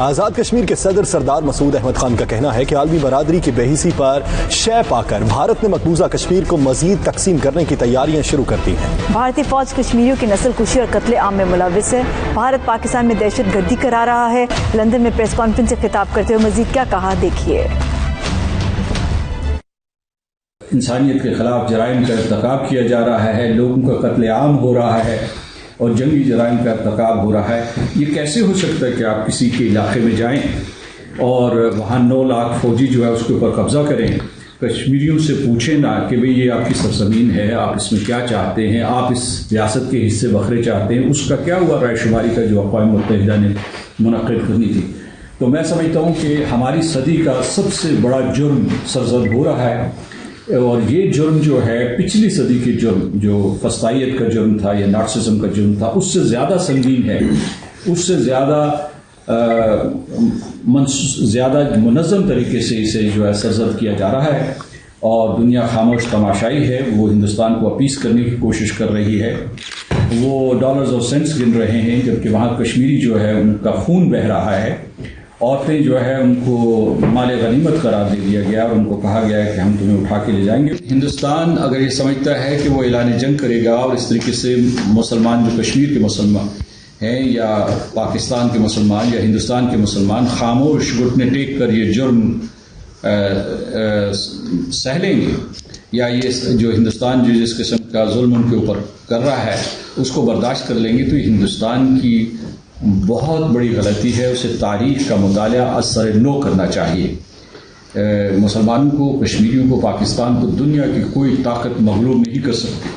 آزاد کشمیر کے صدر سردار مسعود احمد خان کا کہنا ہے کہ عالمی برادری کی بحیثی پر شے پا کر بھارت نے مقبوضہ کشمیر کو مزید تقسیم کرنے کی تیاریاں شروع کر دی ہیں۔ بھارتی فوج کشمیریوں کی نسل کشی اور قتل عام میں ملوث ہے۔ بھارت پاکستان میں دہشت گردی کرا رہا ہے۔ لندن میں پریس کانفرنس سے خطاب کرتے ہوئے مزید کیا کہا، دیکھیے۔ انسانیت کے خلاف جرائم کا ارتکاب کیا جا رہا ہے، لوگوں کا قتل عام ہو رہا ہے اور جنگی جرائم کا ارتکاب ہو رہا ہے۔ یہ کیسے ہو سکتا ہے کہ آپ کسی کے علاقے میں جائیں اور وہاں 9 لاکھ فوجی جو ہے اس کے اوپر قبضہ کریں، کشمیریوں سے پوچھیں نہ کہ بھئی یہ آپ کی سرزمین ہے، آپ اس میں کیا چاہتے ہیں، آپ اس ریاست کے حصے بکھرے چاہتے ہیں، اس کا کیا ہوا رائے شماری کا جو اقوام متحدہ نے منعقد کرنی تھی۔ تو میں سمجھتا ہوں کہ ہماری صدی کا سب سے بڑا جرم سرزد ہو رہا ہے، اور یہ جرم جو ہے پچھلی صدی کے جرم جو فسطائیت کا جرم تھا یا نارسزم کا جرم تھا اس سے زیادہ سنگین ہے، اس سے زیادہ منظم طریقے سے اسے جو ہے سرزد کیا جا رہا ہے، اور دنیا خاموش تماشائی ہے۔ وہ ہندوستان کو اپیس کرنے کی کوشش کر رہی ہے، وہ ڈالرز اور سینٹس گن رہے ہیں، جبکہ وہاں کشمیری جو ہے ان کا خون بہہ رہا ہے۔ عورتیں جو ہے ان کو مال غنیمت قرار دے دیا گیا اور ان کو کہا گیا ہے کہ ہم تمہیں اٹھا کے لے جائیں گے۔ ہندوستان اگر یہ سمجھتا ہے کہ وہ اعلان جنگ کرے گا اور اس طریقے سے مسلمان جو کشمیر کے مسلمان ہیں یا پاکستان کے مسلمان یا ہندوستان کے مسلمان خاموش گھٹنے ٹیک کر یہ جرم سہ لیں گے، یا یہ جو ہندوستان جو جس قسم کا ظلم ان کے اوپر کر رہا ہے اس کو برداشت کر لیں گے، تو یہ ہندوستان کی بہت بڑی غلطی ہے۔ اسے تاریخ کا مطالعہ از سر نو کرنا چاہیے۔ مسلمانوں کو، کشمیریوں کو، پاکستان کو دنیا کی کوئی طاقت مغلوب نہیں کر سکتی۔